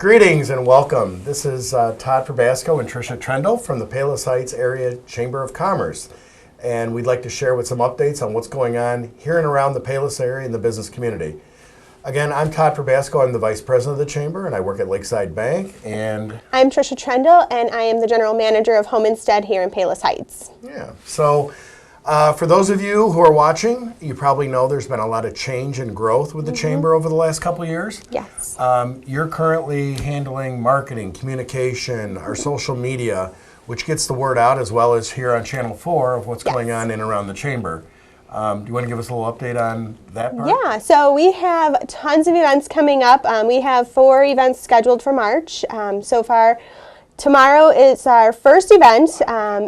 Greetings and welcome. This is Todd Probasco and Tricia Trendle from the Payless Heights Area Chamber of Commerce. And we'd like to share with some updates on what's going on here and around the Payless area and the business community. Again, I'm Todd Probasco. I'm the Vice President of the Chamber, and I work at Lakeside Bank. And I'm Tricia Trendle, and I am the General Manager of Home Instead here in Payless Heights. Yeah, so for those of you who are watching, you probably know there's been a lot of change and growth with the Chamber over the last couple of years. Yes. You're currently handling marketing, communication, our social media, which gets the word out, as well as here on Channel 4 of what's going on in and around the Chamber. Do you want to give us a little update on that part? Yeah, so we have tons of events coming up. We have 4 events scheduled for March so far. Tomorrow is our first event.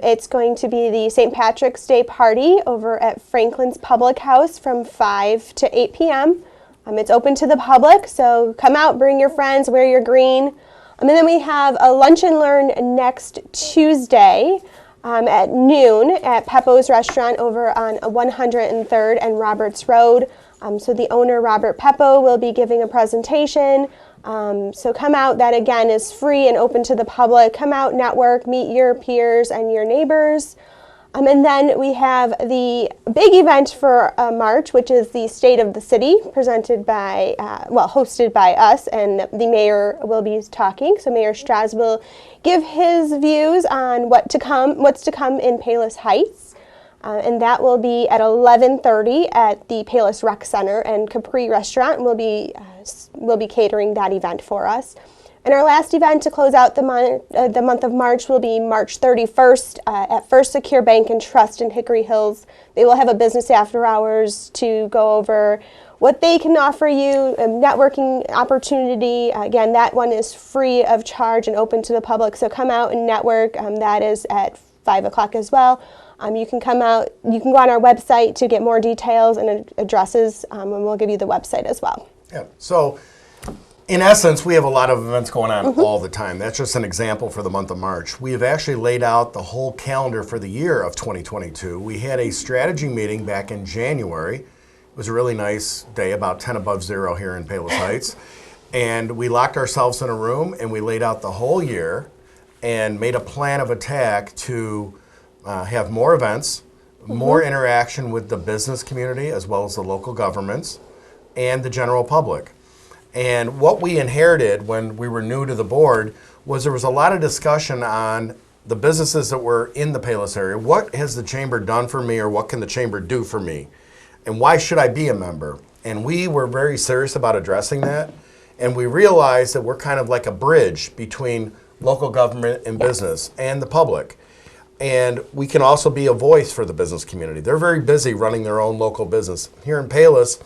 It's going to be the St. Patrick's Day party over at Franklin's Public House from 5 to 8 p.m. It's open to the public, so come out, bring your friends, wear your green. And then we have a lunch and learn next Tuesday at noon at Peppo's Restaurant over on 103rd and Roberts Road. So the owner, Robert Peppo, will be giving a presentation. So come out. That, again, is free and open to the public. Come out, network, meet your peers and your neighbors. And then we have the big event for March, which is the State of the City, presented by, hosted by us, and the mayor will be talking. So Mayor Strauss will give his views on what's to come in Payless Heights. And that will be at 11:30 at the Payless Rec Center, and Capri Restaurant will be catering that event for us. And our last event to close out the month of March will be March 31st at First Secure Bank and Trust in Hickory Hills. They will have a business after hours to go over what they can offer you, a networking opportunity. Again, that one is free of charge and open to the public, so come out and network. That is at 5 o'clock as well. You can come out, you can go on our website to get more details and addresses, and we'll give you the website as well. Yeah, so in essence, we have a lot of events going on all the time. That's just an example for the month of March. We have actually laid out the whole calendar for the year of 2022. We had a strategy meeting back in January. It was a really nice day, about 10 above zero here in Payless Heights. And we locked ourselves in a room and we laid out the whole year and made a plan of attack to have more events, more interaction with the business community as well as the local governments and the general public. And what we inherited when we were new to the board was there was a lot of discussion on the businesses that were in the Payless area. What has the chamber done for me, or what can the chamber do for me? And why should I be a member? And we were very serious about addressing that. And we realized that we're kind of like a bridge between local government and business and the public. And we can also be a voice for the business community. They're very busy running their own local business. Here in Payless,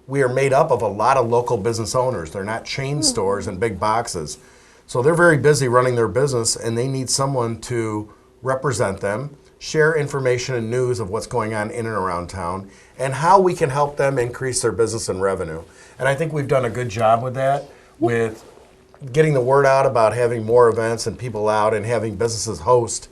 we are made up of a lot of local business owners. They're not chain stores and big boxes. So they're very busy running their business, and they need someone to represent them, share information and news of what's going on in and around town, and how we can help them increase their business and revenue. And I think we've done a good job with that, with getting the word out about having more events and people out and having businesses host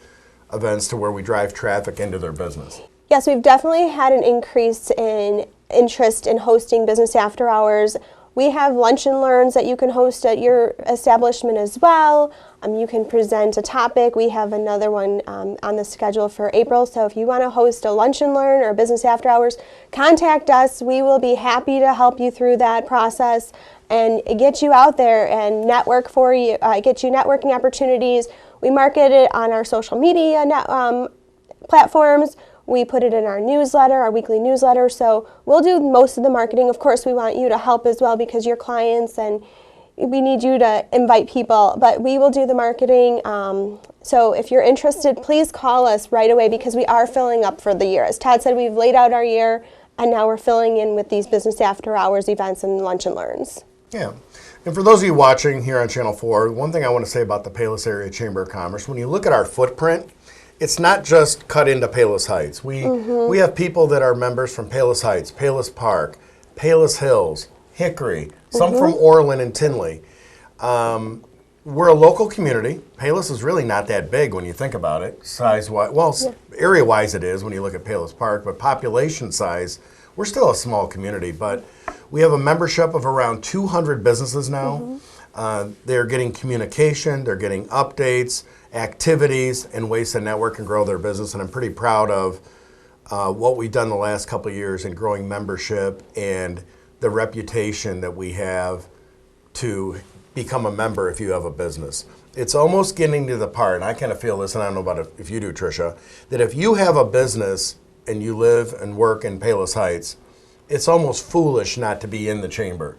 events to where we drive traffic into their business. Yes, we've definitely had an increase in interest in hosting business after hours. We have lunch and learns that you can host at your establishment as well. You can present a topic. We have another one on the schedule for April. So if you want to host a lunch and learn or business after hours, contact us. We will be happy to help you through that process and get you out there and network for you, get you networking opportunities. We market it on our social media platforms. We put it in our newsletter, our weekly newsletter. So we'll do most of the marketing. Of course, we want you to help as well because you're clients and we need you to invite people, but we will do the marketing. So if you're interested, please call us right away because we are filling up for the year. As Todd said, we've laid out our year and now we're filling in with these business after hours events and lunch and learns. Yeah. And for those of you watching here on Channel 4, one thing I want to say about the Payless Area Chamber of Commerce, when you look at our footprint, it's not just cut into Payless Heights. We have people that are members from Payless Heights, Payless Park, Payless Hills, Hickory, some from Orland and Tinley. We're a local community. Payless is really not that big when you think about it, size-wise. Well, area-wise it is when you look at Payless Park, but population size, we're still a small community, but we have a membership of around 200 businesses now. They're getting communication, they're getting updates, activities, and ways to network and grow their business. And I'm pretty proud of what we've done the last couple of years in growing membership and the reputation that we have to become a member if you have a business. It's almost getting to the part, and I kind of feel this, and I don't know about it if you do, Tricia, that if you have a business and you live and work in Palos Heights, it's almost foolish not to be in the chamber.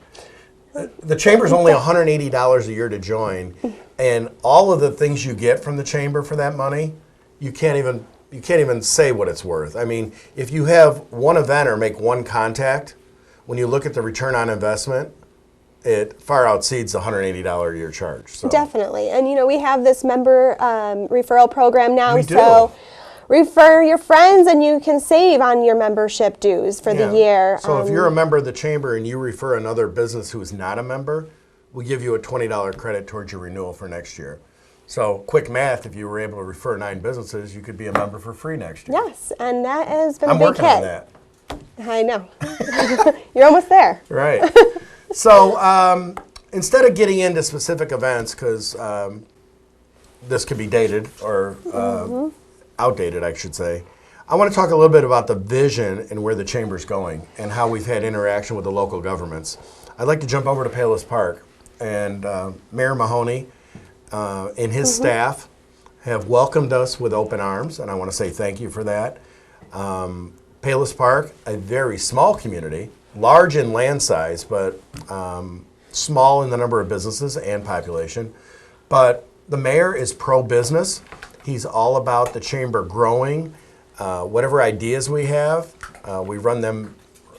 The chamber's only $180 a year to join, and all of the things you get from the chamber for that money, you can't even say what it's worth. I mean, if you have one event or make one contact, when you look at the return on investment, it far exceeds the $180 a year charge. So. Definitely. And, we have this member referral program now. We do. So refer your friends and you can save on your membership dues for the year. So if you're a member of the chamber and you refer another business who is not a member, we give you a $20 credit towards your renewal for next year. So quick math, if you were able to refer 9 businesses, you could be a member for free next year. Yes, and that has been a I'm big working hit. on that. I know. You're almost there. Right. So instead of getting into specific events, because this could be dated or outdated, I should say, I want to talk a little bit about the vision and where the chamber's going and how we've had interaction with the local governments. I'd like to jump over to Payless Park, and Mayor Mahoney and his staff have welcomed us with open arms, and I want to say thank you for that. Payless Park, a very small community, large in land size, but small in the number of businesses and population. But the mayor is pro-business. He's all about the chamber growing. Whatever ideas we have, we run them,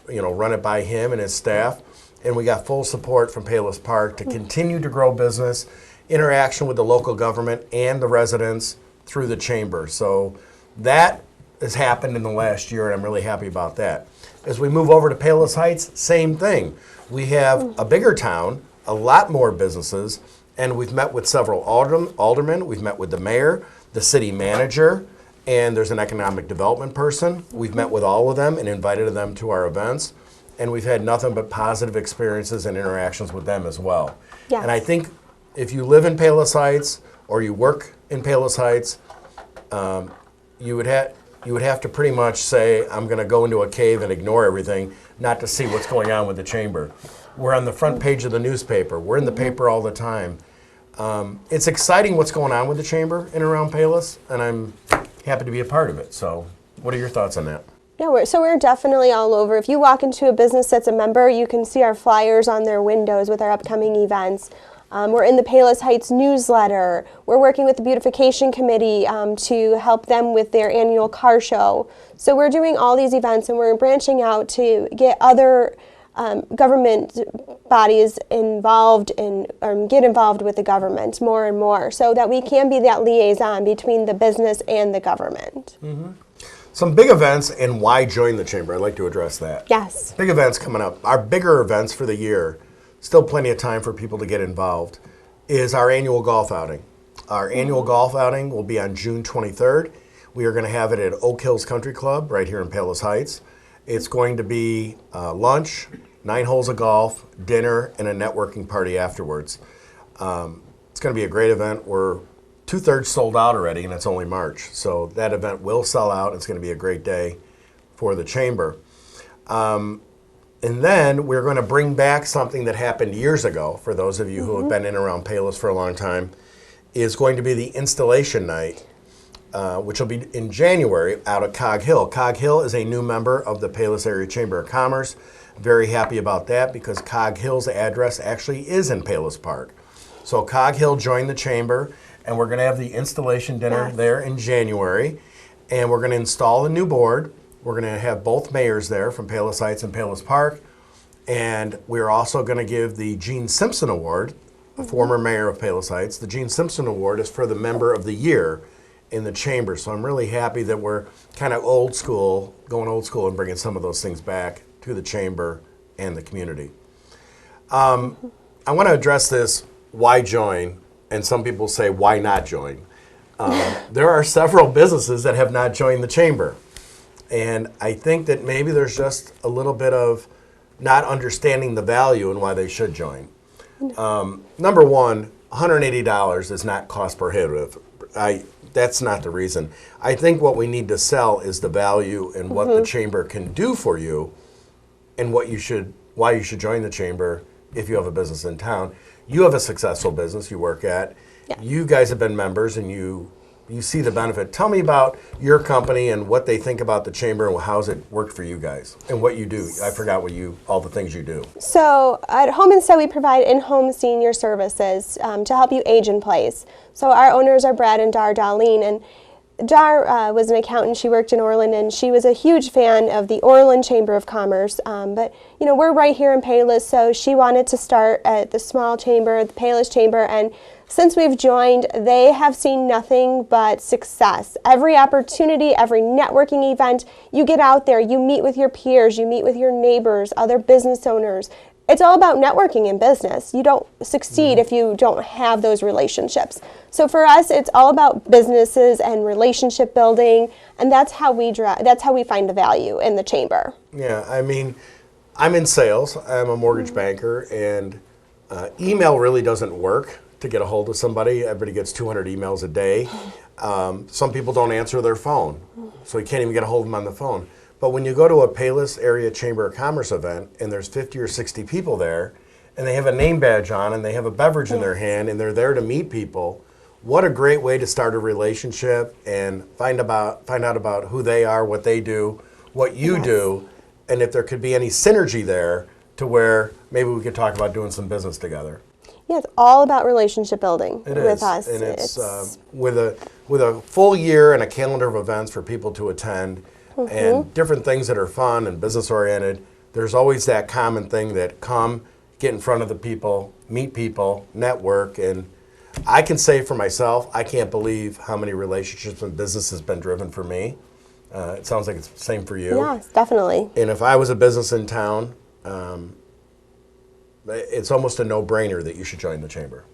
run it by him and his staff. And we got full support from Payless Park to continue to grow business, interaction with the local government and the residents through the chamber. So that has happened in the last year, and I'm really happy about that. As we move over to Palos Heights, same thing. We have a bigger town, a lot more businesses, and we've met with several aldermen. We've met with the mayor, the city manager, and there's an economic development person. We've met with all of them and invited them to our events, and we've had nothing but positive experiences and interactions with them as well. Yes. And I think if you live in Palos Heights or you work in Palos Heights, you would have to pretty much say, I'm going to go into a cave and ignore everything, not to see what's going on with the chamber. We're on the front page of the newspaper. We're in the paper all the time. It's exciting what's going on with the chamber in around Palos, and I'm happy to be a part of it. So what are your thoughts on that? Yeah, we're definitely all over. If you walk into a business that's a member, you can see our flyers on their windows with our upcoming events. We're in the Payless Heights newsletter. We're working with the beautification committee to help them with their annual car show. So we're doing all these events, and we're branching out to get other government bodies involved get involved with the government more and more, so that we can be that liaison between the business and the government. Mm-hmm. Some big events and why join the chamber. I'd like to address that. Yes. Big events coming up. Our bigger events for the year, still plenty of time for people to get involved, is our annual golf outing. Our annual golf outing will be on June 23rd. We are going to have it at Oak Hills Country Club right here in Palos Heights. It's going to be lunch, 9 holes of golf, dinner, and a networking party afterwards. It's going to be a great event. We're 2/3 sold out already, and it's only March. So that event will sell out. It's going to be a great day for the chamber. And then we're going to bring back something that happened years ago, for those of you who have been in around Palos for a long time, is going to be the installation night, which will be in January out at Cog Hill. Cog Hill is a new member of the Palos Area Chamber of Commerce. Very happy about that, because Cog Hill's address actually is in Payless Park. So Cog Hill joined the chamber, and we're going to have the installation dinner there in January, and we're going to install a new board. We're going to have both mayors there from Palos Heights and Payless Park, and we're also going to give the Gene Simpson Award, a former mayor of Palos Heights. The Gene Simpson Award is for the Member of the Year in the chamber, so I'm really happy that we're kind of old school, going old school and bringing some of those things back to the chamber and the community. I want to address this, why join? And some people say, why not join? There are several businesses that have not joined the chamber. And I think that maybe there's just a little bit of not understanding the value and why they should join. Number one, $180 is not cost prohibitive. That's not the reason. I think what we need to sell is the value and what the chamber can do for you, and why you should join the chamber if you have a business in town. You have a successful business you work at. Yeah. You guys have been members, and you see the benefit. Tell me about your company and what they think about the chamber and how's it worked for you guys and what you do. I forgot all the things you do. So at Home Instead, we provide in-home senior services to help you age in place. So our owners are Brad and Dar Darlene, and Dar was an accountant. She worked in Orland, and she was a huge fan of the Orland Chamber of Commerce. But we're right here in Payless, so she wanted to start at the small chamber, the Payless Chamber, and since we've joined, they have seen nothing but success. Every opportunity, every networking event, you get out there, you meet with your peers, you meet with your neighbors, other business owners. It's all about networking in business. You don't succeed if you don't have those relationships. So for us, it's all about businesses and relationship building, and that's how we find the value in the chamber. Yeah, I mean, I'm in sales. I'm a mortgage banker, and email really doesn't work to get a hold of somebody. Everybody gets 200 emails a day. Some people don't answer their phone, so you can't even get a hold of them on the phone. But when you go to a Payless Area Chamber of Commerce event and there's 50 or 60 people there, and they have a name badge on and they have a beverage in their hand and they're there to meet people, what a great way to start a relationship and find out about who they are, what they do, what you do, and if there could be any synergy there to where maybe we could talk about doing some business together. Yeah, it's all about relationship building with us. And it's with a full year and a calendar of events for people to attend, and different things that are fun and business oriented. There's always that common thing that get in front of the people, meet people, network, and I can say for myself, I can't believe how many relationships and business has been driven for me. It sounds like it's the same for you. Yes, definitely. And if I was a business in town, it's almost a no-brainer that you should join the chamber.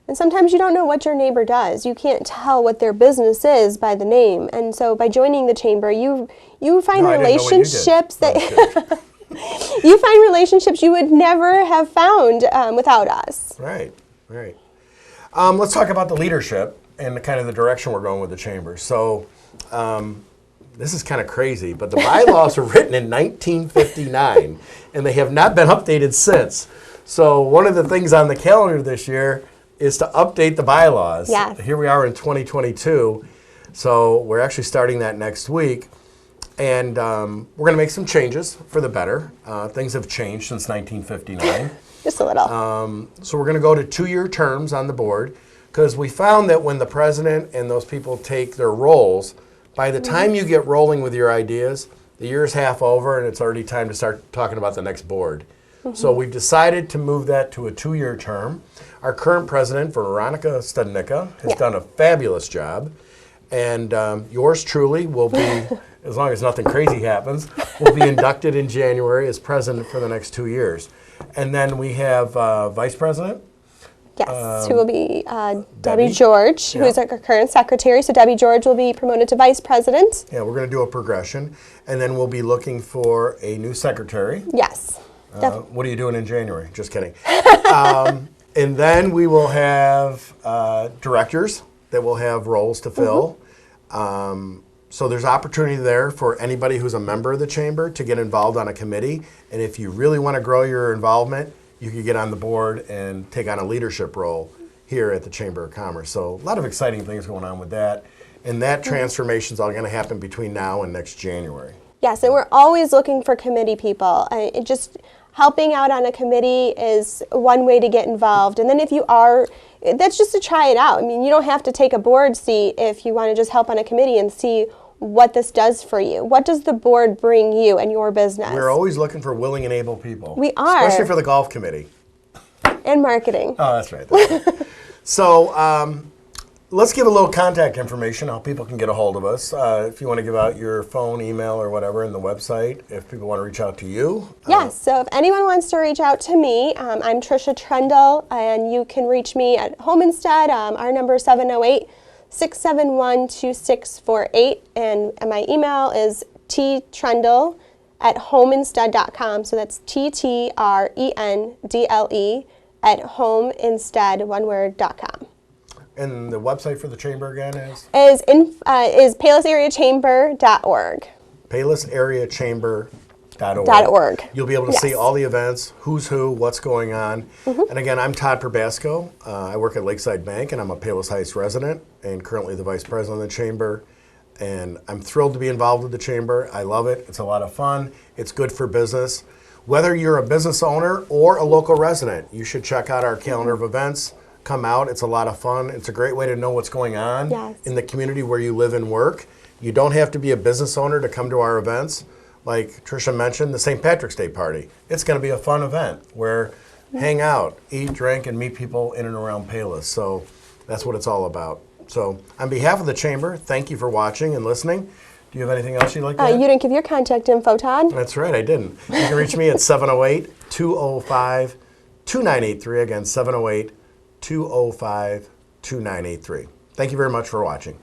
And sometimes you don't know what your neighbor does. You can't tell what their business is by the name. And so by joining the chamber, you find relationships that you find relationships you would never have found without us. Right. Let's talk about the leadership and kind of the direction we're going with the chamber. So this is kind of crazy, but the bylaws were written in 1959, and they have not been updated since. So one of the things on the calendar this year is to update the bylaws. Yes. Here we are in 2022, so we're actually starting that next week. And we're going to make some changes for the better. Things have changed since 1959. Just a little. So we're going to go to 2-year terms on the board, because we found that when the president and those people take their roles, by the time you get rolling with your ideas, the year's half over and it's already time to start talking about the next board. So we've decided to move that to a 2-year term. Our current president, Veronica Studnicka, has done a fabulous job. And yours truly will be, as long as nothing crazy happens, will be inducted in January as president for the next 2 years. And then we have vice president. Yes, who will be Debbie George, who is our current secretary. So Debbie George will be promoted to vice president. Yeah, we're going to do a progression. And then we'll be looking for a new secretary. Yes. What are you doing in January? Just kidding. And then we will have directors that will have roles to fill. So there's opportunity there for anybody who's a member of the chamber to get involved on a committee. And if you really want to grow your involvement, you could get on the board and take on a leadership role here at the Chamber of Commerce. So a lot of exciting things going on with that. And that transformation is all going to happen between now and next January. Yes, and we're always looking for committee people. Just helping out on a committee is one way to get involved. And then if you are, that's just to try it out. I mean, you don't have to take a board seat if you want to just help on a committee and see what this does for you. What does the board bring you and your business? We're always looking for willing and able people. We are. Especially for the golf committee. And marketing. Oh, that's right. So let's give a little contact information, how people can get a hold of us. If you want to give out your phone, email, or whatever, and the website, if people want to reach out to you. Yes, so if anyone wants to reach out to me, I'm Tricia Trundle, and you can reach me at Home Instead. Our number is 708-671-2648, and my email is ttrundle@homeinstead.com. So that's TTRENDLE at homeinstead.com. And the website for the chamber again is? Is paylesareachamber.org. paylesareachamber.org. You'll be able to Yes. see all the events, who's who, what's going on. And again, I'm Todd Probasco. I work at Lakeside Bank, and I'm a Payless Heights resident and currently the vice president of the chamber. And I'm thrilled to be involved with the chamber. I love it. It's a lot of fun. It's good for business. Whether you're a business owner or a local resident, you should check out our calendar of events. Come out. It's a lot of fun. It's a great way to know what's going on in the community where you live and work. You don't have to be a business owner to come to our events. Like Tricia mentioned, the St. Patrick's Day party. It's going to be a fun event where hang out, eat, drink, and meet people in and around Payless. So that's what it's all about. So on behalf of the chamber, thank you for watching and listening. Do you have anything else you'd like to add? You didn't give your contact info, Todd. That's right, I didn't. You can reach me at 708-205-2983. Again, 708-205-2983. Thank you very much for watching.